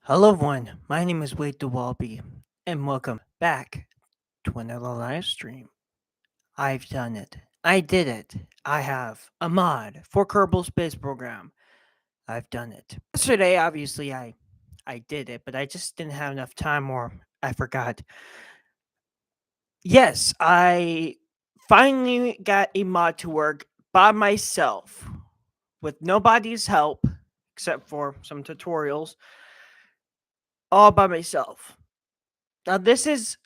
Hello, everyone. My name is Wade DeWalby, and welcome back to another live stream. I've done it. I did it. I have a mod for Kerbal Space Program. I've done it. Yesterday, obviously, I did it, but I just didn't have enough time, or I forgot. Yes, I finally got a mod to work by myself with nobody's help except for some tutorials, all by myself. Now, this is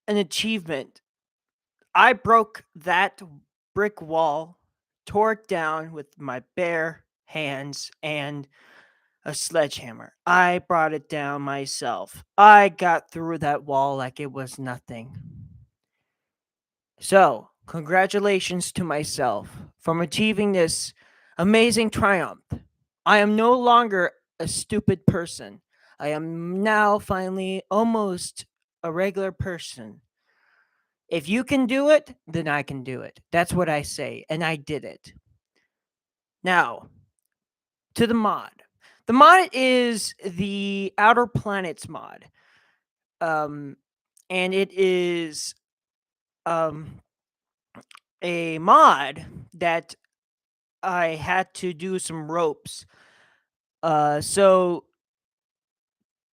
an achievement. I broke that brick wall, tore it down with my bare hands and a sledgehammer. I brought it down myself. I got through that wall like it was nothing. So, congratulations to myself from achieving this amazing triumph. I am no longer a stupid person. I am now finally almost a regular person. If you can do it, then I can do it. That's what I say, and I did it. Now, to the mod. The mod is the Outer Planets mod. Um and it is um a mod that I had to do some ropes. So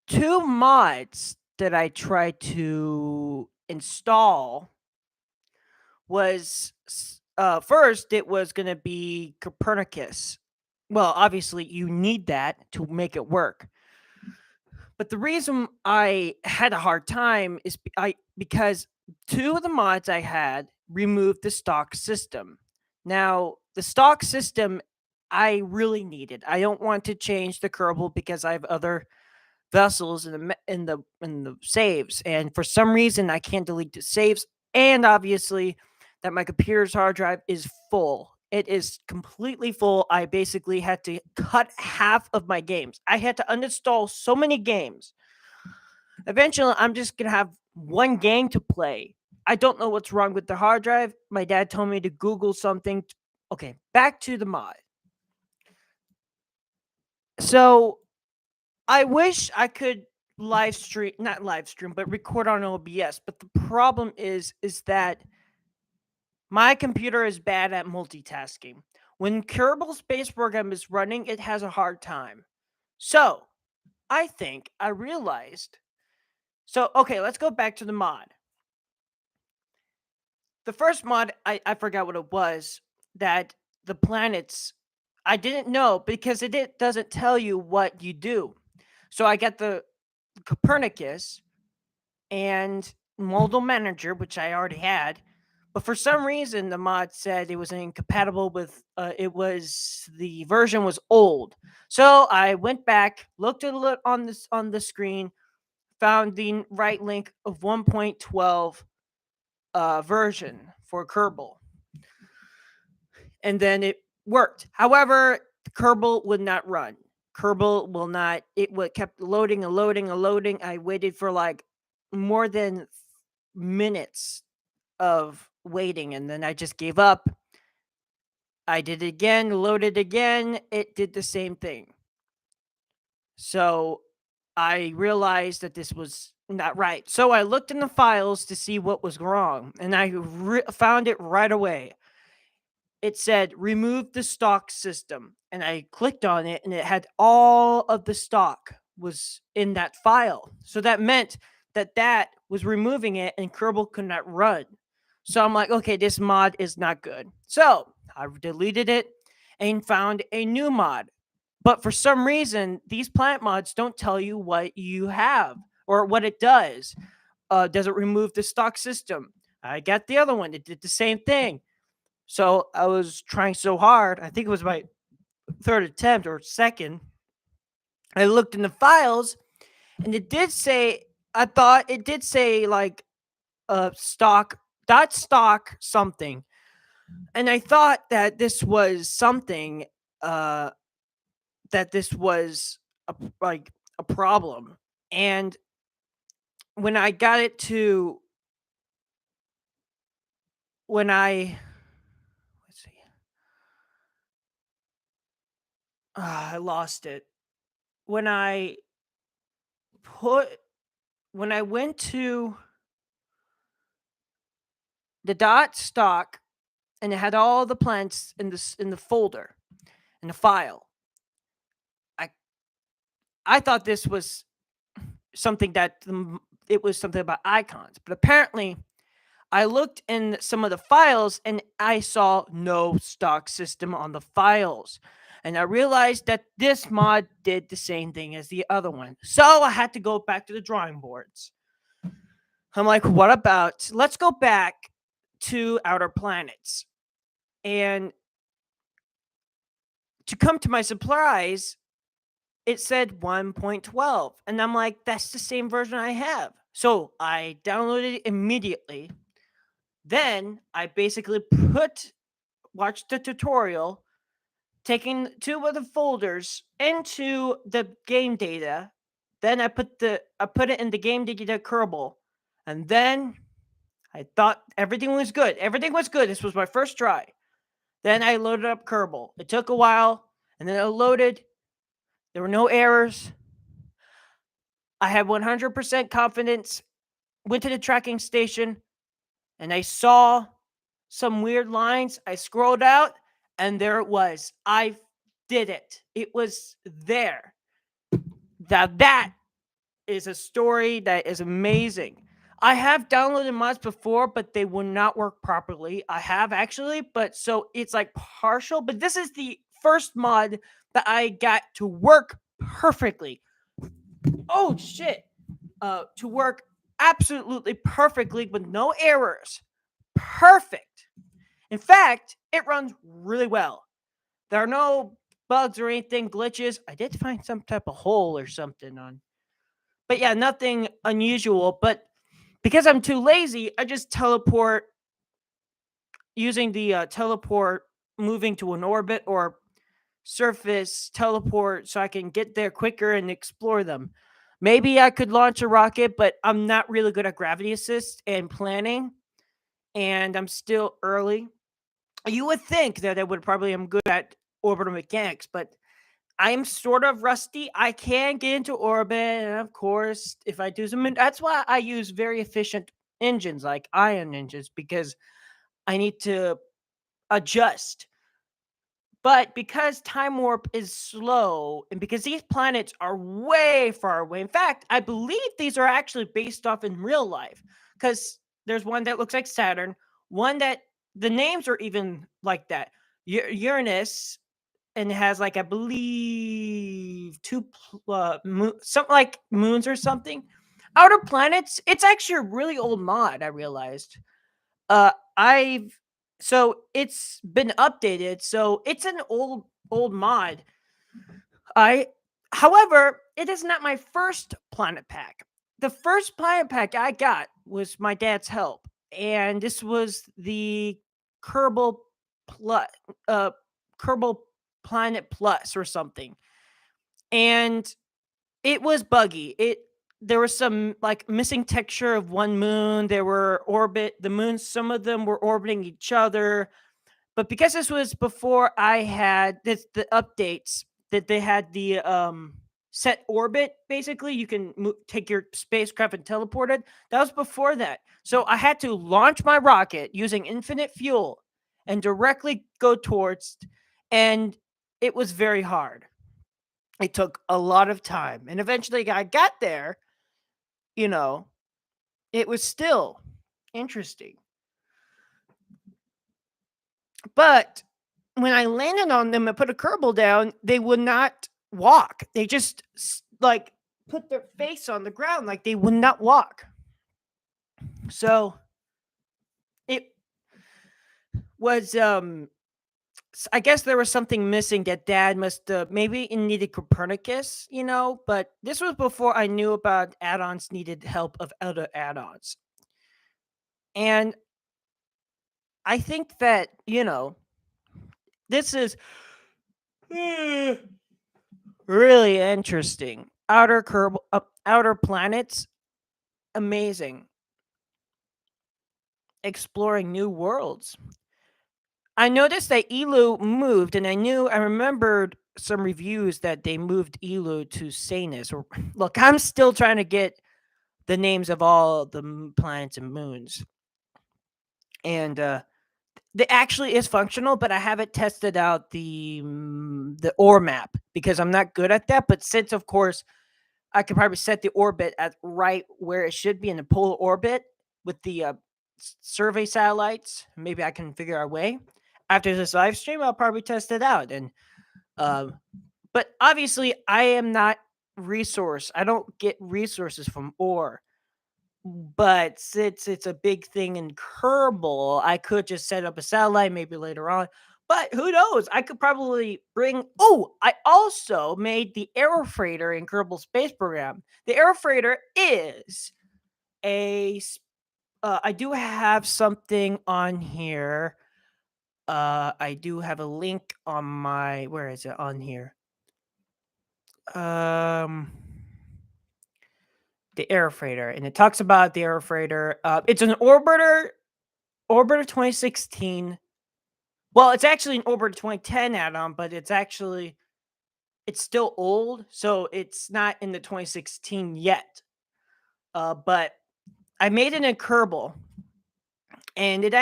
two mods that I tried to install was first it was going to be Copernicus. Well, obviously you need that to make it work. But the reason I had a hard time is because two of the mods I had removed the stock system. Now, the stock system I really needed. I don't want to change the Kerbal because I have other vessels in the saves, and for some reason I can't delete the saves, and obviously that my computer's hard drive is full. It is completely full. I basically had to cut half of my games. I had to uninstall so many games. Eventually I'm just going to have one game to play. I don't know what's wrong with the hard drive. My dad told me to Google something. Okay, back to the mod. So I wish I could live stream, not live stream, but record on OBS. But the problem is that my computer is bad at multitasking. When Kerbal Space Program is running, it has a hard time. So I think I realized. So okay, let's go back to the mod. The first mod, I forgot what it was. That the planets, I didn't know because it doesn't tell you what you do. So I got the Copernicus and Modal Manager, which I already had. But for some reason, the mod said it was incompatible with. The version was old. So I went back, looked at it on the screen, found the right link of 1.12 version for Kerbal, and then it worked. However, Kerbal would not run. Kerbal will not. Kept loading and loading and loading. I waited for like more than minutes of waiting, and then I just gave up. I did it again, loaded again. It did the same thing. So I realized that this was not right. So I looked in the files to see what was wrong, and I found it right away. It said remove the stock system, and I clicked on it, and it had all of the stock was in that file. So that meant that was removing it, and Kerbal could not run. So I'm like, okay, this mod is not good. So I deleted it and found a new mod. But for some reason, these plant mods don't tell you what you have or what it does. Does it remove the stock system? I got the other one. It did the same thing. So I was trying so hard. I think it was my third attempt or second. I looked in the files, and it did say. I thought it did say like stock dot stock something, and I thought that this was something uh that this was like a problem. And when I got it to when I let's see, I lost it. When I put when I went to the dot stock and it had all the plants in the folder in the file. I I thought this was something it was something about icons, but apparently I looked in some of the files and I saw no stock system on the files. And I realized that this mod did the same thing as the other one. So I had to go back to the drawing boards. I'm like, what about let's go back to Outer Planets. And to come to my surprise, it said 1.12. And I'm like, that's the same version I have. So I downloaded it immediately. Then I basically watched the tutorial, taking two of the folders into the game data. Then I put it in the game data kernel. And then I thought everything was good. Everything was good. This was my first try. Then I loaded up Kerbal. It took a while, and then it loaded. There were no errors. I had 100% confidence. Went to the tracking station, and I saw some weird lines. I scrolled out, and there it was. I did it. It was there. Now that is a story that is amazing. I have downloaded mods before, but they will not work properly. I have actually, but so it's like partial. But this is the first mod that I got to work perfectly. Oh shit! To work absolutely perfectly with no errors. Perfect. In fact, it runs really well. There are no bugs or anything, glitches. I did find some type of hole or something on, but yeah, nothing unusual. But because I'm too lazy, I just teleport using the teleport, moving to an orbit or surface teleport so I can get there quicker and explore them. Maybe I could launch a rocket, but I'm not really good at gravity assist and planning, and I'm still early. You would think that I would probably am good at orbital mechanics, but I'm sort of rusty. I can get into orbit, and of course, if I do some, that's why I use very efficient engines like ion engines because I need to adjust. But because time warp is slow, and because these planets are way far away, in fact, I believe these are actually based off in real life because there's one that looks like Saturn, one that the names are even like that. Uranus, and it has like I believe something like moons or something. Outer Planets, it's actually a really old mod. I realized. I've so it's been updated, so it's an old mod. I, however, it is not my first planet pack. The first planet pack I got was my dad's help, and this was the Kerbal Plus, uh, Kerbal Planet Plus or something, and it was buggy. There was some like missing texture of one moon. There were the moons. Some of them were orbiting each other, but because this was before I had the updates that they had the set orbit, basically you can take your spacecraft and teleport it. That was before that, so I had to launch my rocket using infinite fuel and directly go towards, and it was very hard. It took a lot of time, and eventually I got there. You know, it was still interesting, but when I landed on them and put a Kerbal down, they would not walk. They just like put their face on the ground, like they would not walk. So it was I guess there was something missing that dad must maybe it needed Copernicus, but this was before I knew about add-ons needed help of other add-ons. And I think that, this is really interesting. Outer planets, amazing. Exploring new worlds. I noticed that Elu moved, and I remembered some reviews that they moved Elu to Sanus. Or look, I'm still trying to get the names of all the planets and moons, and it actually is functional, but I haven't tested out the ore map because I'm not good at that. But since, of course, I could probably set the orbit at right where it should be in the polar orbit with the survey satellites. Maybe I can figure out a way. After this live stream, I'll probably test it out. And but obviously, I am not resource. I don't get resources from ore. But since it's a big thing in Kerbal, I could just set up a satellite maybe later on. But who knows? I could probably bring. Oh, I also made the Arrow Freighter in Kerbal Space Program. The Arrow Freighter is a. I do have something on here. I do have a link on my. Where is it on here? Um, the Arrow Freighter, and it talks about the Arrow Freighter. It's an Orbiter 2016. Well, it's actually an Orbiter 2010 add-on, but it's still old, so it's not in the 2016 yet. But I made it in Kerbal, and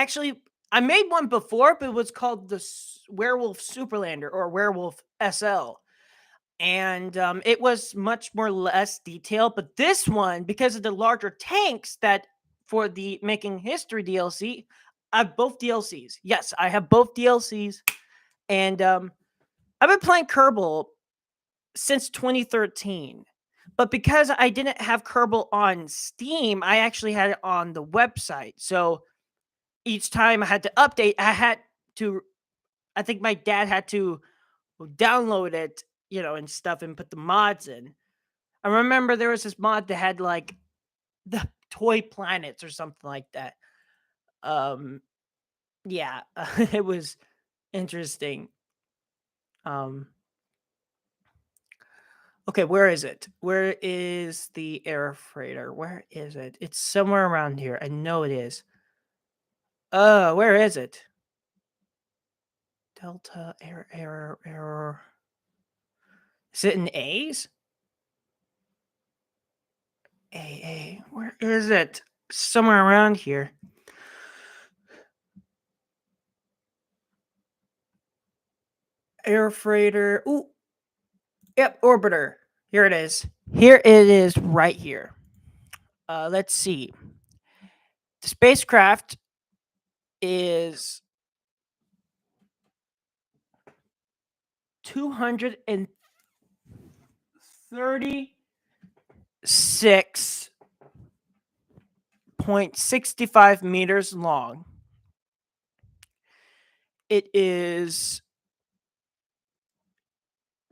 I made one before, but it was called the Werewolf Superlander or Werewolf SL. And it was much more less detailed, but this one, because of the larger tanks that for the Making History DLC, I have both DLCs. Yes, I have both DLCs, and I've been playing Kerbal since 2013. But because I didn't have Kerbal on Steam, I actually had it on the website. So each time I had to update, I think my dad had to download it, and stuff and put the mods in. I remember there was this mod that had like the toy planets or something like that. Yeah, it was interesting. Okay, where is it? Where is the air freighter? Where is it? It's somewhere around here. I know it is. Where is it? Delta error. Is it in A's? A. Where is it? Somewhere around here. Air freighter. Ooh. Yep, orbiter. Here it is. Here it is right here. Let's see. The spacecraft is 236.65 meters long. It is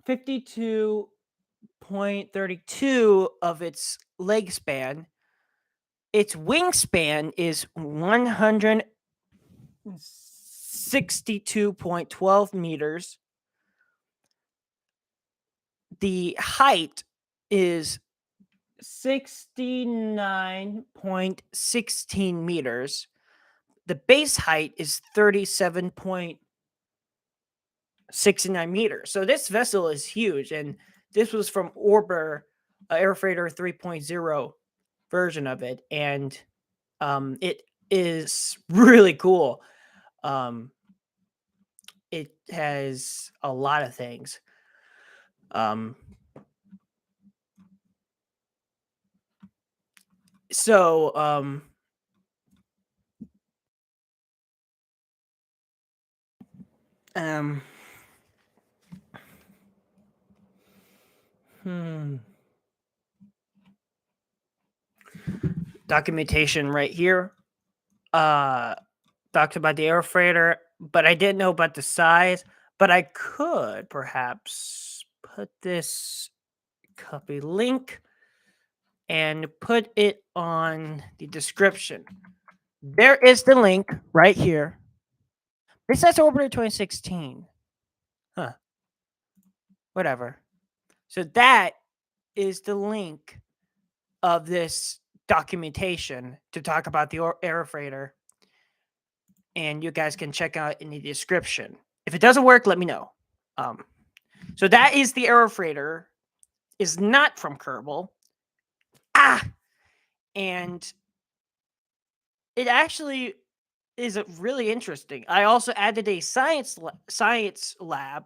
52.32 of its leg span. Its wingspan is 162.12 meters. The height is 69.16 meters. The base height is 37.69 meters. So this vessel is huge, and this was from Orbiter Air Freighter 3.0 version of it, and it is really cool. It has a lot of things. So documentation right here. Talked about the air freighter, but I didn't know about the size. But I could perhaps put this copy link and put it on the description. There is the link right here. This says Orbiter 2016. Huh. Whatever. So that is the link of this documentation to talk about the air freighter. And you guys can check out in the description. If it doesn't work, let me know. So that is the Arrow Freighter. Is not from Kerbal. Ah, and it actually is really interesting. I also added a science lab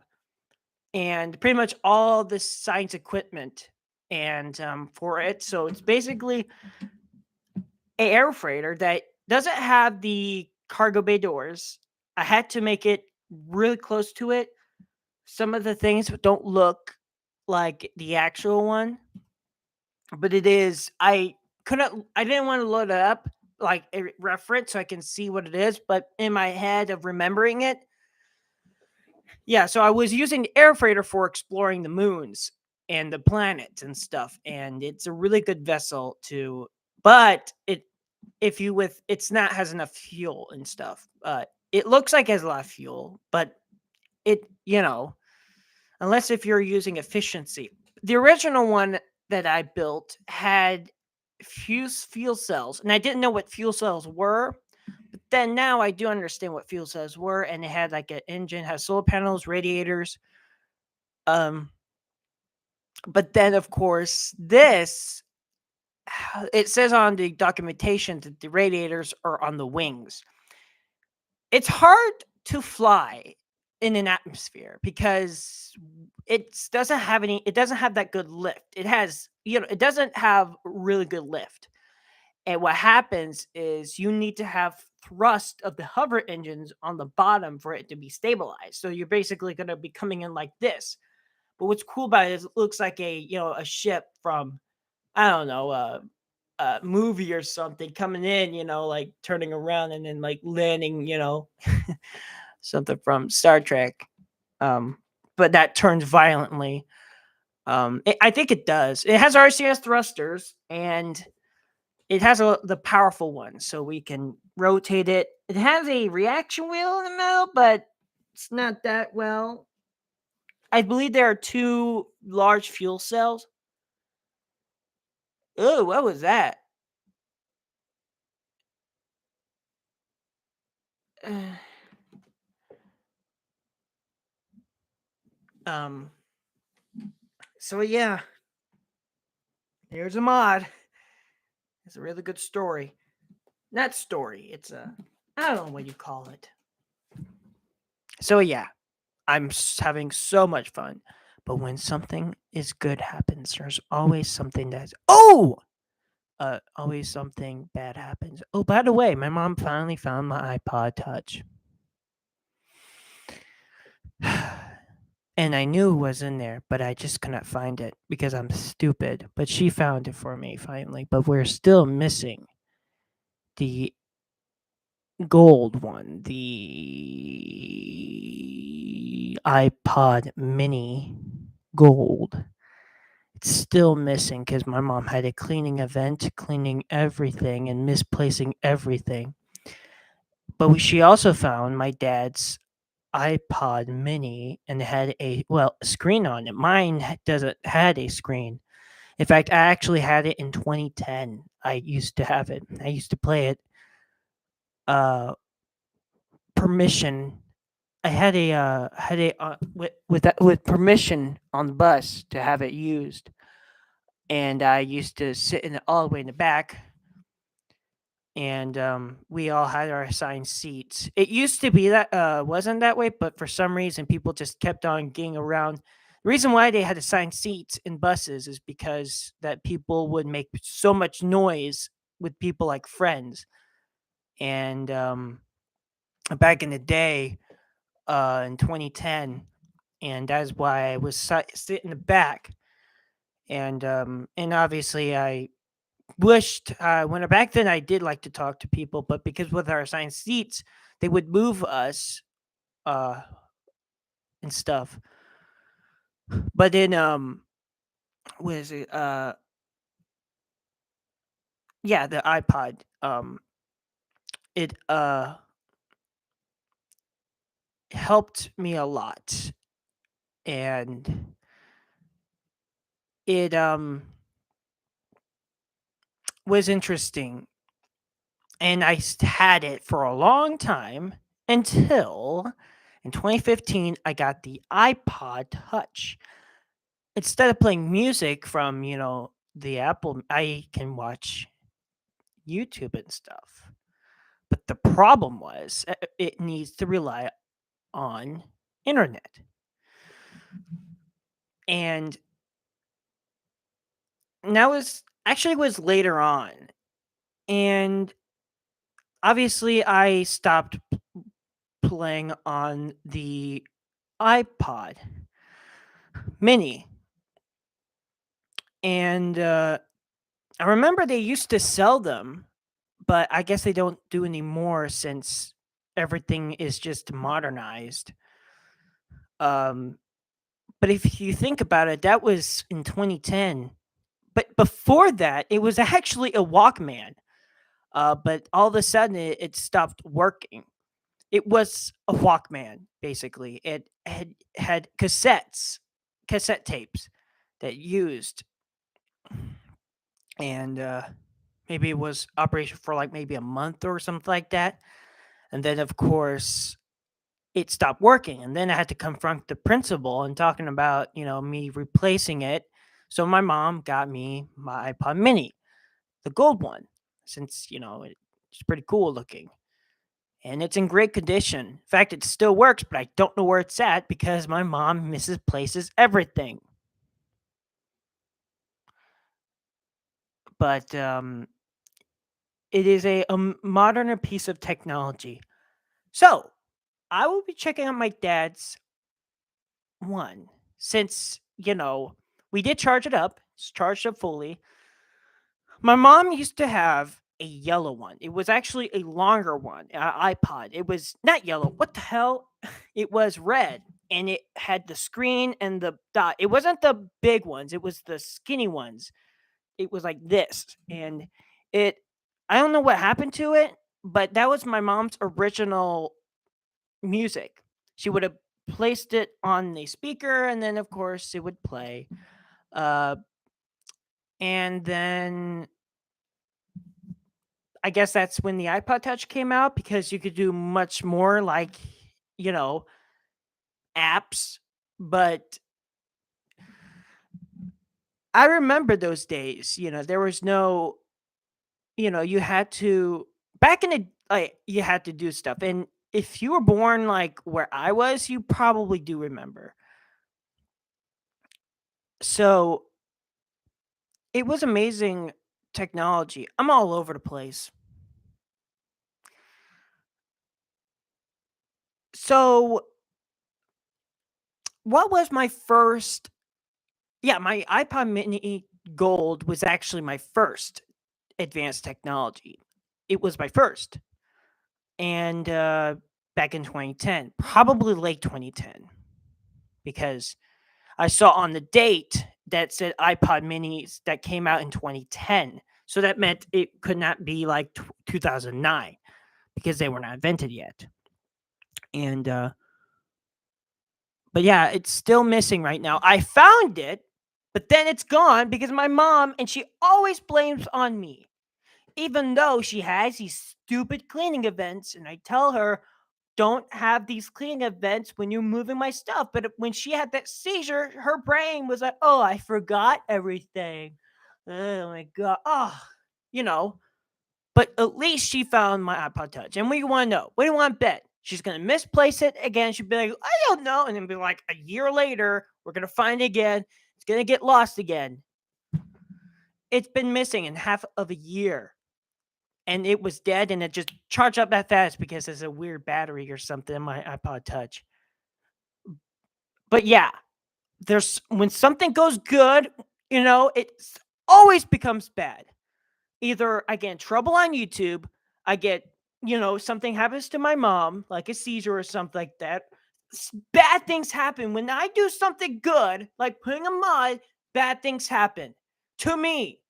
and pretty much all the science equipment and for it. So it's basically a air freighter that doesn't have the cargo bay doors. I had to make it really close to it. Some of the things don't look like the actual one, but it is. I didn't want to load it up like a reference so I can see what it is, but in my head of remembering it, yeah, so I was using the air freighter for exploring the moons and the planets and stuff, and it's a really good vessel to. But it, if you with, it's not has enough fuel and stuff. It looks like it has a lot of fuel, but it, unless if you're using efficiency. The original one that I built had fuse fuel cells, and I didn't know what fuel cells were. But then now I do understand what fuel cells were, and it had like an engine, has solar panels, radiators. Um, but then of course this, it says on the documentation that the radiators are on the wings. It's hard to fly in an atmosphere because it doesn't have that good lift. It has, it doesn't have really good lift. And what happens is you need to have thrust of the hover engines on the bottom for it to be stabilized. So you're basically going to be coming in like this. But what's cool about it is it looks like a ship from, I don't know, a movie or something coming in, like turning around and then like landing, something from Star Trek. Um, but that turns violently. I think it does. It has RCS thrusters and it has the powerful one, so we can rotate it. It has a reaction wheel in the middle, but it's not that well. I believe there are two large fuel cells. Oh, what was that? um. So yeah, here's a mod. It's a really good story. Not story. It's a, I don't know what you call it. So yeah, I'm having so much fun. But when something is good happens, there's always something that's always something bad happens. Oh, by the way, my mom finally found my iPod Touch. And I knew it was in there, but I just couldn't find it because I'm stupid. But she found it for me finally. But we're still missing the gold one, the iPod Mini Gold. It's still missing because my mom had a cleaning event, cleaning everything and misplacing everything. But she also found my dad's iPod Mini and it had a screen on it. Mine doesn't had a screen. In fact, I actually had it in 2010. I used to have it. I used to play it. Permission. I had a with permission on the bus to have it used, and I used to sit in all the way in the back, and we all had our assigned seats. It used to be that wasn't that way, but for some reason people just kept on getting around. The reason why they had assigned seats in buses is because that people would make so much noise with people like friends, and back in the day, in 2010, and that's why I was sit in the back, and obviously I wished when back then I did like to talk to people, but because with our assigned seats, they would move us uh and stuff. But then what is it? Yeah, the iPod. It helped me a lot, and it was interesting, and I had it for a long time until In 2015, I got the iPod Touch. Instead of playing music from, the Apple, I can watch YouTube and stuff. But the problem was it needs to rely on internet. And that was later on. And obviously I stopped playing on the iPod mini. And I remember they used to sell them, but I guess they don't do anymore since everything is just modernized. Um, but if you think about it, that was in 2010. But before that, it was actually a Walkman. But all of a sudden, it stopped working. It was a Walkman, basically. It had cassette tapes that used, and maybe it was operation for like maybe a month or something like that. And then, of course, it stopped working. And then I had to confront the principal and talking about, me replacing it. So my mom got me my iPod mini, the gold one, since, it's pretty cool looking. And it's in great condition. In fact, it still works, but I don't know where it's at because my mom misplaces everything. But it is a modern piece of technology. So I will be checking out my dad's one since, we did charge it up, it's charged up fully. My mom used to have a yellow one. It was actually a longer one, iPod. It was not yellow. What the hell? It was red and it had the screen and the dot. It wasn't the big ones, it was the skinny ones. It was like this. And it, I don't know what happened to it, but that was my mom's original music. She would have placed it on the speaker and then, of course, it would play. Uh, and then I guess that's when the iPod Touch came out because you could do much more like, you know, apps. But I remember those days, there was no, you had to, back in the, like, you had to do stuff. And if you were born like where I was, you probably do remember. So it was amazing technology. I'm all over the place. So, what was my first? Yeah, my iPod Mini Gold was actually my first advanced technology. It was my first, and back in 2010, probably late 2010, because I saw on the date that said iPod Minis that came out in 2010. So that meant it could not be like 2009 because they were not invented yet. And but yeah, it's still missing right now. I found it, but then it's gone because my mom, and she always blames on me, even though she has these stupid cleaning events. And I tell her, don't have these cleaning events when you're moving my stuff. But when she had that seizure, her brain was like, oh, I forgot everything. Oh my God. Oh, you know, but at least she found my iPod Touch. And what do you want to know? What do you want to bet? She's going to misplace it again. She'll be like, I don't know. And then be like, a year later, we're going to find it again. It's going to get lost again. It's been missing in half of a year. And it was dead and it just charged up that fast because there's a weird battery or something in my iPod Touch. But yeah, there's when something goes good, it always becomes bad. Either I get in trouble on YouTube, I get, something happens to my mom, like a seizure or something like that. Bad things happen. When I do something good, like putting a mod, bad things happen to me.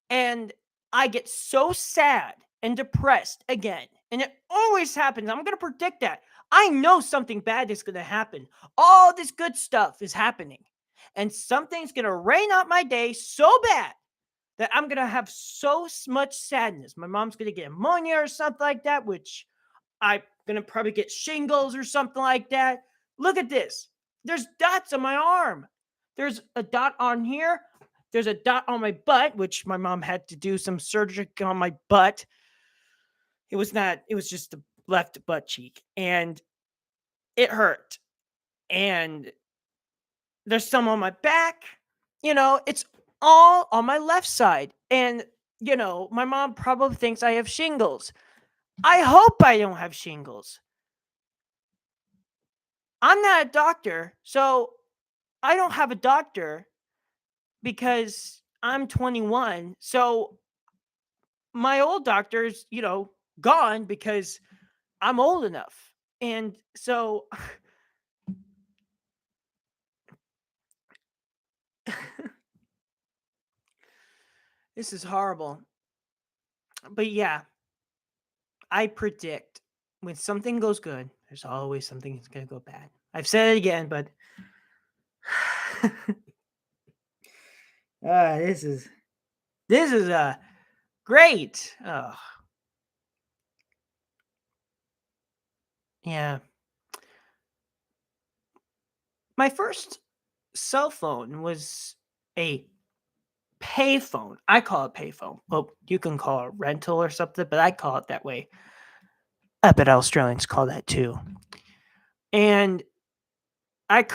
And I get so sad and depressed again. And it always happens. I'm going to predict that. I know something bad is going to happen. All this good stuff is happening. And something's going to rain out my day so bad that I'm going to have so much sadness. My mom's going to get pneumonia or something like that, which I gonna probably get shingles or something like that. Look at this. There's dots on my arm. There's a dot on here. There's a dot on my butt, which my mom had to do some surgery on my butt. It was not, it was just the left butt cheek. And it hurt. And there's some on my back. It's all on my left side. And, my mom probably thinks I have shingles. I hope I don't have shingles. I'm not a doctor, so I don't have a doctor because I'm 21. So my old doctor's, gone because I'm old enough. And so this is horrible. But yeah, I predict when something goes good, there's always something that's going to go bad. I've said it again, but this is great. Oh, yeah. My first cell phone was a payphone. I call it payphone. Well, you can call it rental or something, but I call it that way. I bet Australians call that too. And I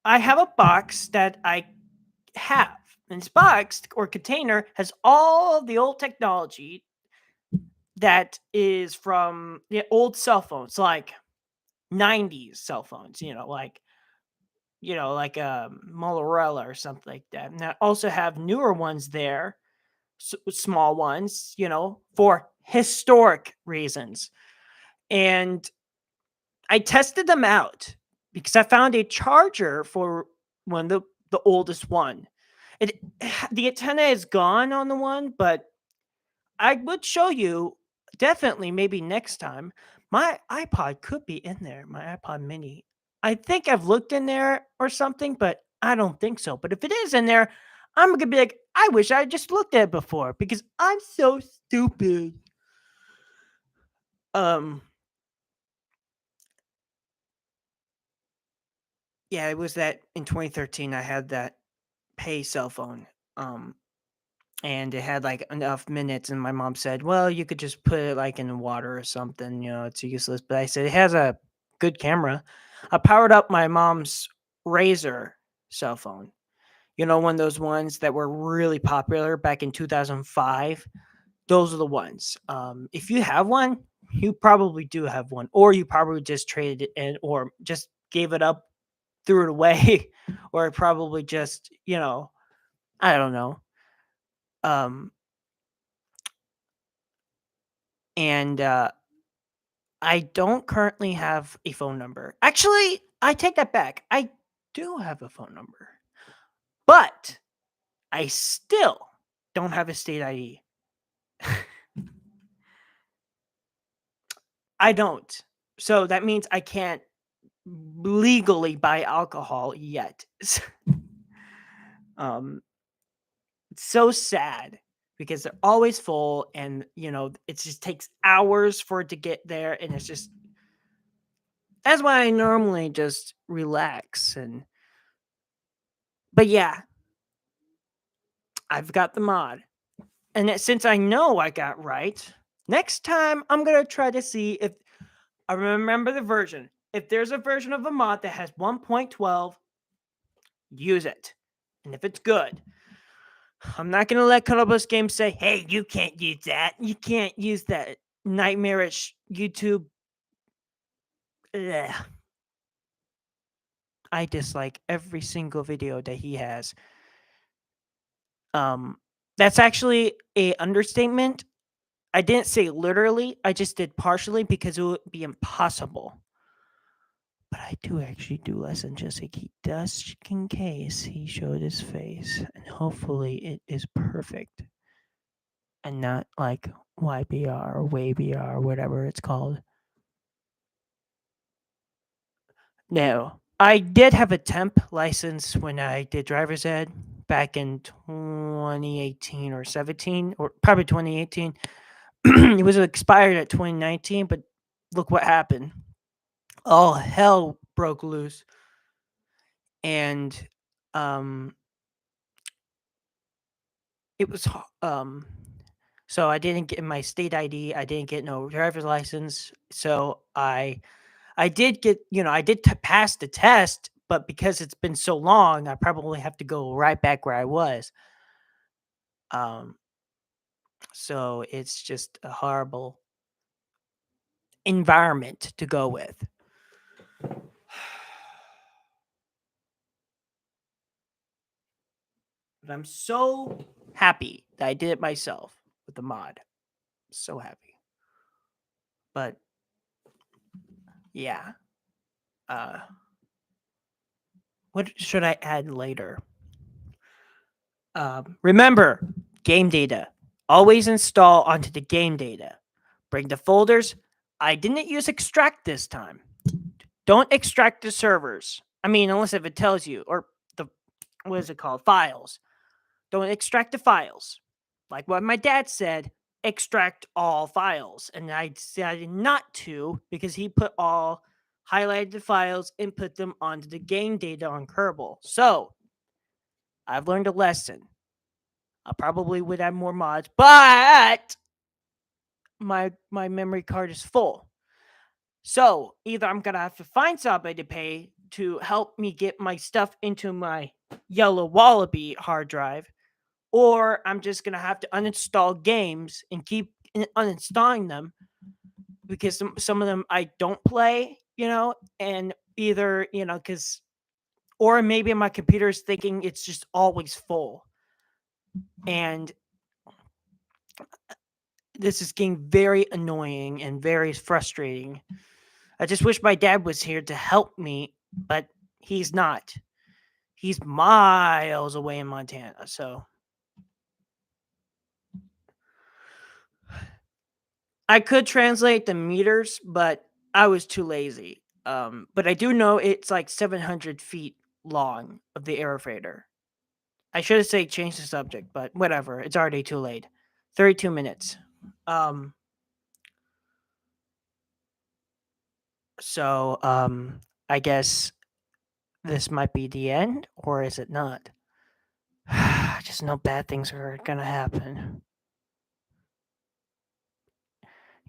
have a box that I have. And this box or container has all of the old technology that is from the old cell phones, like 90s cell phones, like a Motorola or something like that. And I also have newer ones there, small ones, for historic reasons. And I tested them out because I found a charger for one of the oldest one. It the antenna is gone on the one, but I would show you definitely maybe next time. My iPod could be in there, my iPod mini. I think I've looked in there or something, but I don't think so. But if it is in there, I'm gonna be like, I wish I just looked at it before because I'm so stupid. Um, yeah, it was that in 2013 I had that pay cell phone. And it had like enough minutes, and my mom said, well, you could just put it like in the water or something, it's useless. But I said it has a good camera. I powered up my mom's Razor cell phone, one of those ones that were really popular back in 2005. Those are the ones. If you have one, you probably do have one, or you probably just traded it in or just gave it up, threw it away, or probably just, I don't know. And I don't currently have a phone number. Actually, I take that back. I do have a phone number, but I still don't have a state ID. I don't. So that means I can't legally buy alcohol yet. It's so sad because they're always full, and it just takes hours for it to get there, and it's just that's why I normally just relax. But yeah, I've got the mod. And since I know I got right, next time I'm going to try to see if I remember the version. If there's a version of a mod that has 1.12, use it. And if it's good, I'm not going to let Columbus Games say, hey, you can't use that. You can't use that nightmarish YouTube. Ugh. I dislike every single video that he has. That's actually a understatement. I didn't say literally, I just did partially because it would be impossible. But I do actually do listen just in case he showed his face. And hopefully it is perfect. And not like YBR or WayBR or whatever it's called. No. I did have a temp license when I did driver's ed back in 2018 or 17, or probably 2018. It was expired at 2019, but look what happened. All hell broke loose. And um it was so I didn't get my state ID, I didn't get no driver's license. So I did get, I did pass the test, but because it's been so long, I probably have to go right back where I was. Um so it's just a horrible environment to go with. But I'm so happy that I did it myself with the mod. So happy. But yeah. Uh what should I add later? Remember, game data. Always install onto the game data. Bring the folders. I didn't use extract this time. Don't extract the servers. I mean, unless if it tells you, or the, what is it called? Files. Don't extract the files. Like what my dad said, extract all files. And I decided not to because he put all highlighted the files and put them onto the game data on Kerbal. So I've learned a lesson. I probably would add more mods, but my memory card is full. So either I'm gonna have to find somebody to pay to help me get my stuff into my yellow wallaby hard drive, or I'm just gonna have to uninstall games and keep uninstalling them because some of them I don't play, and either because or maybe my computer is thinking it's just always full, and this is getting very annoying and very frustrating. I just wish my dad was here to help me, but he's not. He's miles away in Montana, so I could translate the meters, but I was too lazy. But I do know it's like 700 feet long of the air freighter. I should have said change the subject, but whatever. It's already too late. 32 minutes. Um, so I guess this might be the end, or is it not? I just know bad things are gonna happen.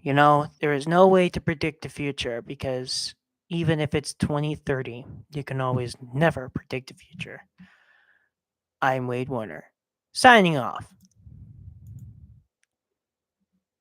There is no way to predict the future because even if it's 2030, you can always never predict the future. I'm Wade Warner, signing off.